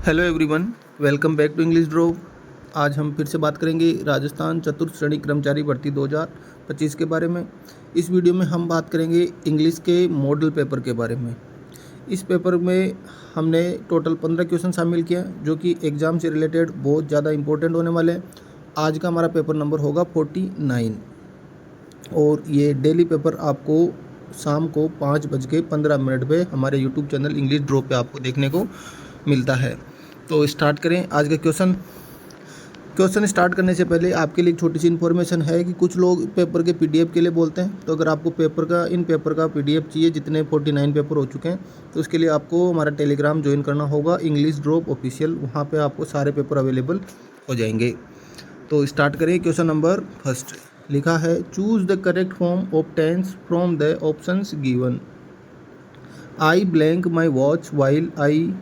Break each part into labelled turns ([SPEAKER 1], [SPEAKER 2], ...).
[SPEAKER 1] Hello everyone, welcome back to English drop. आज हम फिर से बात करेंगे राजस्थान चतुर्थ श्रेणी कर्मचारी भर्ती 2025 के बारे में। इस वीडियो में हम बात करेंगे इंग्लिश के मॉडल पेपर के बारे में। इस पेपर में हमने टोटल 15 क्वेश्चन शामिल किया जो कि एग्ज़ाम से रिलेटेड बहुत ज़्यादा इंपॉर्टेंट होने वाले हैं। आज का हमारा पेपर नंबर होगा 49 और ये डेली पेपर आपको शाम को 5:15 पे हमारे यूट्यूब चैनल इंग्लिश ड्रॉप पे आपको देखने को मिलता है। तो स्टार्ट करें आज का क्वेश्चन स्टार्ट करने से पहले आपके लिए एक छोटी सी इन्फॉर्मेशन है कि कुछ लोग पेपर के पीडीएफ के लिए बोलते हैं। तो अगर आपको पेपर का पीडीएफ चाहिए, जितने 49 पेपर हो चुके हैं, तो उसके लिए आपको हमारा टेलीग्राम ज्वाइन करना होगा, इंग्लिश ड्रॉप ऑफिशियल। वहाँ पे आपको सारे पेपर अवेलेबल हो जाएंगे। तो स्टार्ट करें। क्वेश्चन नंबर फर्स्ट लिखा है, choose the correct form of tense from the options given. I blank my watch while I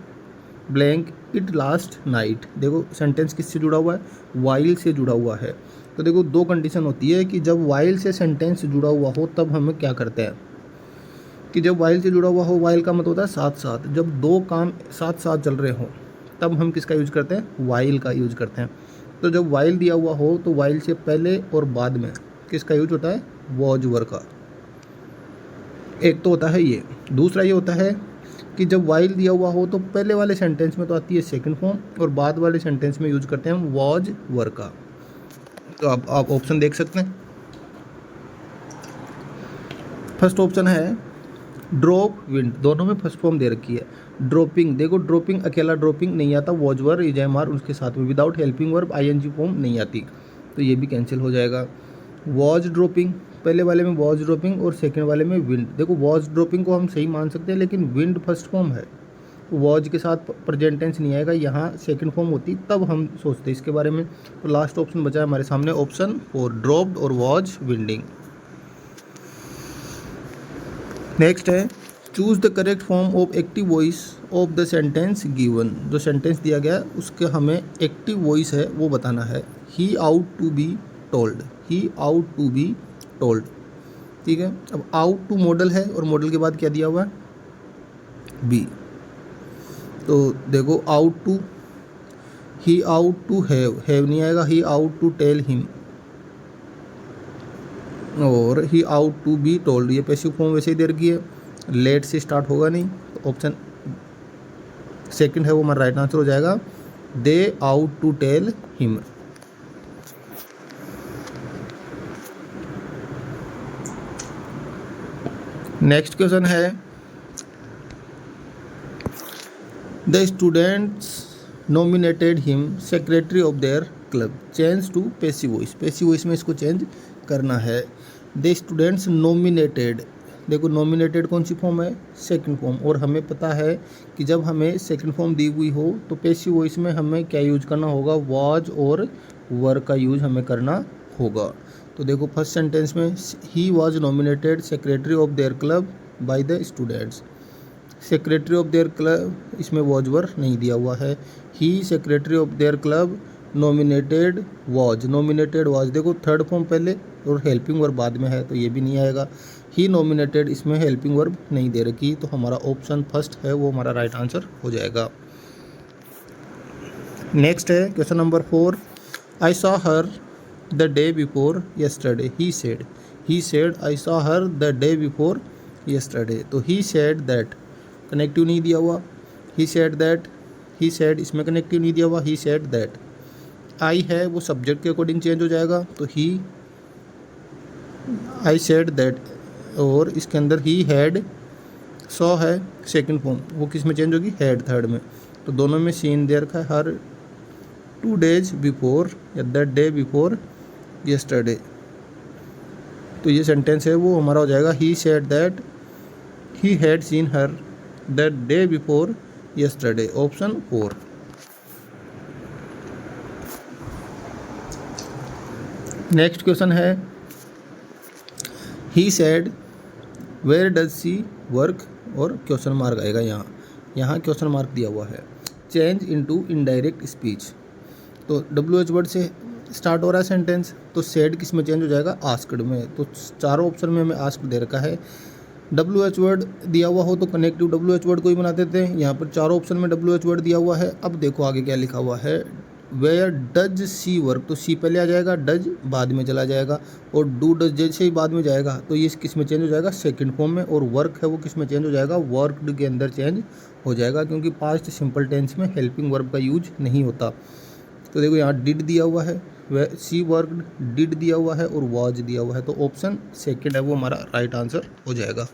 [SPEAKER 1] blank it last night. देखो सेंटेंस किससे जुड़ा हुआ है? वाइल से जुड़ा हुआ है। तो देखो दो कंडीशन होती है कि जब वाइल से सेंटेंस जुड़ा हुआ हो तब हम क्या करते हैं कि जब वाइल से जुड़ा हुआ हो, वाइल का मतलब होता है साथ साथ, जब दो काम साथ साथ चल रहे हो तब हम किसका यूज करते हैं? वाइल का यूज करते हैं। तो जब वाइल दिया हुआ हो तो वाइल से पहले और बाद में किसका यूज होता है? वॉज वर का। एक तो होता है ये। दूसरा ये होता है कि जब वाइल दिया हुआ हो तो पहले वाले सेंटेंस में तो आती है सेकंड फॉर्म और बाद वाले सेंटेंस में यूज करते हैं हम वॉज वर का। तो आप ऑप्शन देख सकते हैं। फर्स्ट ऑप्शन है ड्रॉप विंड, दोनों में फर्स्ट फॉर्म दे रखी है। ड्रॉपिंग, देखो ड्रॉपिंग अकेला ड्रॉपिंग नहीं आता, वॉज वर इजएमआर उसके साथ में, without helping verb ING form नहीं आती, तो ये भी कैंसिल हो जाएगा। वॉज ड्रॉपिंग, पहले वाले में वॉज ड्रॉपिंग और सेकंड वाले में विंड। देखो वॉज ड्रॉपिंग को हम सही मान सकते हैं लेकिन विंड फर्स्ट फॉर्म है, तो वॉज के साथ प्रेजेंट टेंस नहीं आएगा, यहाँ सेकंड फॉर्म होती तब हम सोचते इसके बारे में। तो लास्ट ऑप्शन बचा है हमारे सामने ऑप्शन 4, ड्रॉप्ड और वॉज विंडिंग। नेक्स्ट है, choose the correct form of active voice of the sentence given. जो सेंटेंस दिया गया उसके हमें एक्टिव वॉइस है वो बताना है। He ought to be told, he ought to be told. ठीक है, अब आउट टू मॉडल है और मॉडल के बाद क्या दिया हुआ है? बी। तो देखो ought to, he ought to have नहीं आएगा, he ought to tell him, और he ought to be told ये पैसिव फॉर्म वैसे ही दे रखी है, लेट से स्टार्ट होगा नहीं, तो ऑप्शन सेकंड है वो हमारा राइट आंसर हो जाएगा, they ought to tell him. Next question है, the students nominated him secretary of their club, change to passive voice. Passive voice में इसको चेंज करना है। द स्टूडेंट्स नॉमिनेटेड, देखो नॉमिनेटेड कौन सी फॉर्म है? सेकंड फॉर्म, और हमें पता है कि जब हमें सेकंड फॉर्म दी हुई हो तो पैसिव वॉइस में हमें क्या यूज करना होगा? वॉज और वर का यूज हमें करना होगा। तो देखो फर्स्ट सेंटेंस में he was nominated secretary of their club by the students, secretary of their club, इसमें वॉज वर नहीं दिया हुआ है। He secretary of their club nominated was, nominated was, देखो थर्ड फॉर्म पहले और हेल्पिंग वर्ब बाद में है तो ये भी नहीं आएगा। ही नॉमिनेटेड, इसमें हेल्पिंग वर्ब नहीं दे रखी, तो हमारा ऑप्शन फर्स्ट है वो हमारा राइट आंसर हो जाएगा। नेक्स्ट है question number 4, I saw her the day before yesterday, he said I saw her the day before yesterday. तो ही सेड दैट, कनेक्टिव नहीं दिया हुआ, ही सेड दैट, ही सेड इसमें कनेक्टिव नहीं दिया हुआ, ही सेड दैट। आई है वो सब्जेक्ट के अकॉर्डिंग चेंज हो जाएगा, तो ही, आई सेड दैट, और इसके अंदर ही हैड, सॉ है सेकंड फॉर्म, वो किस में चेंज होगी? हैड थर्ड में। तो दोनों में सीन दे रखा है, हर 2 days बिफोर या द डे बिफोर यस्टरडे। तो ये सेंटेंस है वो हमारा हो जाएगा, he said that he had seen her the day before yesterday, option 4। Next question है, he said where does she work, और क्वेश्चन मार्क आएगा यहाँ क्वेश्चन मार्क दिया हुआ है। चेंज इनटू इनडायरेक्ट स्पीच, तो WH वर्ड से स्टार्ट हो रहा है सेंटेंस, तो सेड किस में चेंज हो जाएगा? आस्क्ड में। तो चारों ऑप्शन में हमें आस्क्ड दे रखा है, WH वर्ड दिया हुआ हो तो कनेक्टिव WH वर्ड को ही बना देते हैं। यहाँ पर चारों ऑप्शन में WH वर्ड दिया हुआ है। अब देखो आगे क्या लिखा हुआ है, वेयर डज सी वर्क, तो सी पहले आ जाएगा, डज बाद में चला जाएगा, और डू डज जैसे ही बाद में जाएगा तो ये किस में चेंज हो जाएगा, सेकंड फॉर्म में, और वर्क है वो किस में चेंज हो जाएगा, वर्कड के अंदर चेंज हो जाएगा, क्योंकि पास्ट सिंपल टेंस में हेल्पिंग वर्ब का यूज नहीं होता। तो देखो यहाँ डिड दिया हुआ है, वह सी वर्कड, डिड दिया हुआ है और वॉज दिया हुआ है, तो ऑप्शन सेकंड है वो हमारा राइट आंसर हो जाएगा।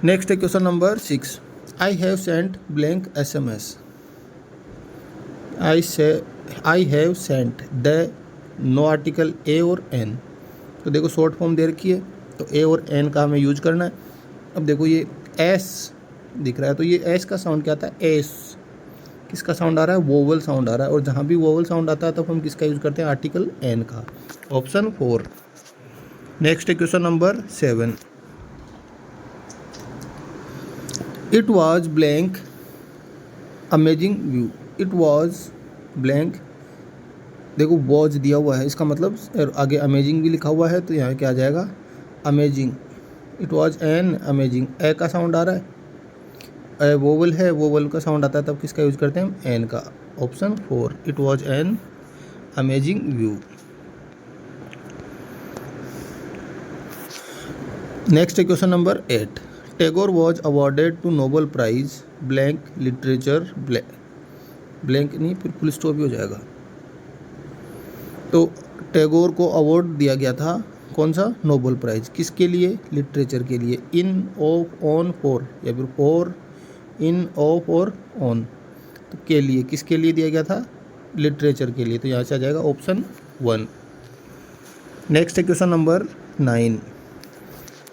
[SPEAKER 1] नेक्स्ट है question number 6, I have sent blank SMS, I have sent the, no article a और एन। तो देखो शॉर्ट फॉर्म दे रखी है तो ए और एन का हमें यूज करना है। अब देखो ये एस दिख रहा है तो ये एस का साउंड क्या आता है, एस किसका साउंड आ रहा है, वोवल साउंड आ रहा है, और जहाँ भी वोवल साउंड आता है तो हम किसका यूज करते हैं, आर्टिकल एन का, ऑप्शन 4। नेक्स्ट है question number 7, it was blank amazing view, it was blank, देखो वॉज दिया हुआ है, इसका मतलब आगे अमेजिंग भी लिखा हुआ है तो यहाँ क्या आ जाएगा, amazing, it was an amazing, a का साउंड आ रहा है, वोवल है, वोवल का साउंड आता है तब किसका यूज करते हैं हम, एन का, option 4, it was an amazing view. Next है question number 8, Tagore was awarded to Nobel prize blank literature, blank नहीं फिर फुल स्टॉप भी हो जाएगा, तो टैगोर को अवार्ड दिया गया था कौन सा, नोबेल प्राइज, किसके लिए, लिटरेचर के लिए, इन, ऑफ, ऑन, फॉर, या फिर फॉर, इन, ऑफ और ऑन, तो के लिए, किसके लिए दिया गया था, लिटरेचर के लिए, तो यहाँ से आ जाएगा ऑप्शन 1। नेक्स्ट है question number 9,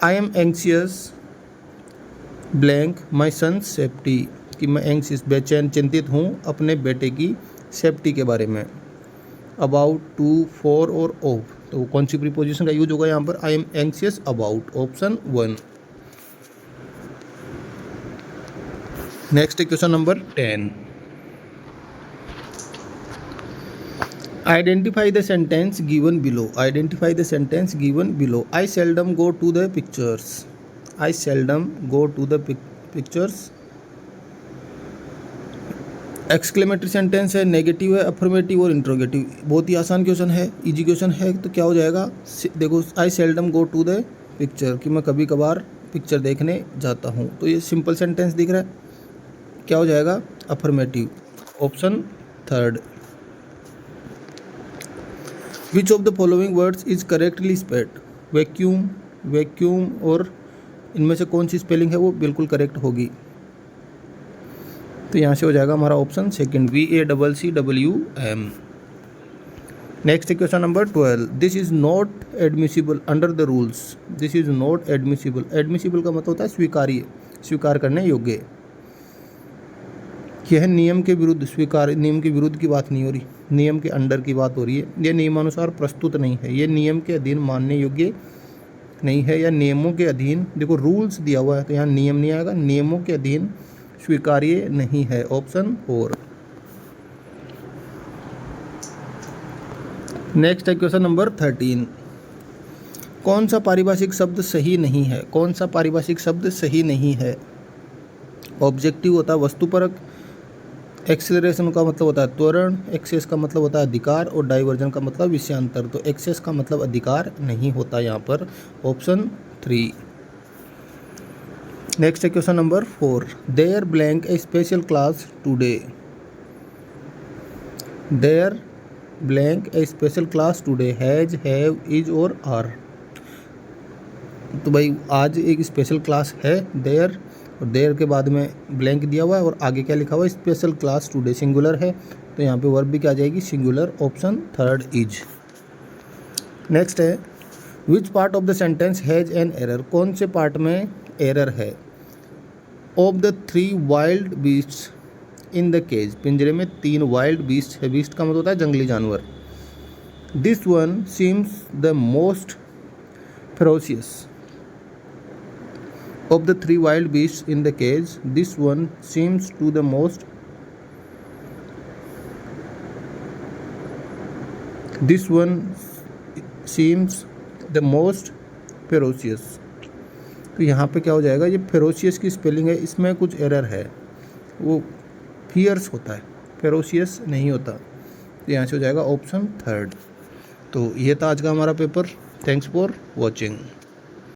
[SPEAKER 1] I am anxious blank my son safety, कि मैं एंक्सियस बेचैन चिंतित हूँ अपने बेटे की सेफ्टी के बारे में, अबाउट, टू, फॉर और ऑफ, तो कौन सी प्रीपोजिशन का यूज होगा यहाँ पर, I am anxious about, option 1। Next है question number 10, identify the sentence given below, identify the sentence given below, I seldom go to the pictures, I seldom go to the pictures, exclamatory sentence है, negative है, affirmative और interrogative, बहुत ही आसान question है, easy question है, तो क्या हो जाएगा, देखो I seldom go to the picture, कि मैं कभी कभार पिक्चर देखने जाता हूँ, तो ये सिंपल सेंटेंस दिख रहा है, क्या हो जाएगा, affirmative, option 3। Which of the following words is correctly spelled, vacuum, vacuum, और इनमें से कौन सी स्पेलिंग है वो बिल्कुल करेक्ट होगी, तो यहाँ से हो जाएगा हमारा option second, VACCWM। Next question number 12, this is not admissible under the rules, this is not admissible, admissible का मतलब होता है स्वीकार्य, स्वीकार करने योग्य, यह नियम के विरुद्ध, स्वीकार नियम के विरुद्ध की बात नहीं हो रही, नियम के अंडर की बात हो रही है, यह नियमानुसार प्रस्तुत नहीं है, यह नियम के अधीन मानने योग्य नहीं है, या नियमों के अधीन, देखो रूल्स दिया हुआ है तो यहाँ नियम नहीं आएगा, नियमों के अधीन स्वीकार्य नहीं है, ऑप्शन 4। नेक्स्ट है क्वेश्चन नंबर 13, कौन सा पारिभाषिक शब्द सही नहीं है, कौन सा पारिभाषिक शब्द सही नहीं है, ऑब्जेक्टिव होता है वस्तुपरक, एक्सेलरेशन का मतलब होता है त्वरण, एक्सेस का मतलब होता है अधिकार, और डाइवर्जन का मतलब विषयांतर, तो एक्सेस का मतलब अधिकार नहीं होता यहाँ पर, ऑप्शन 3। नेक्स्ट है question number 4, there blank a special class today, there blank a special class today, has, have, is और आर, तो भाई आज एक स्पेशल क्लास है देयर, और देयर के बाद में ब्लैंक दिया हुआ है और आगे क्या लिखा हुआ है, स्पेशल क्लास टुडे, सिंगुलर है, तो यहाँ पे वर्ब भी क्या आ जाएगी, सिंगुलर, ऑप्शन 3 इज। नेक्स्ट है, which part of the sentence has an error, कौन से पार्ट में एरर है, of the 3 wild beasts in the cage, पिंजरे में 3 वाइल्ड बीस्ट है, बीस्ट का मतलब होता है जंगली जानवर, this one seems the most ferocious, of the 3 wild beasts in the cage, this one seems to the most, this one seems the most ferocious, तो यहाँ पे क्या हो जाएगा, ये फेरोशियस की स्पेलिंग है, इसमें कुछ एरर है, वो फियर्स होता है, फेरोशियस नहीं होता। तो यहाँ से हो जाएगा ऑप्शन 3। तो ये था आज का हमारा पेपर। Thanks for watching.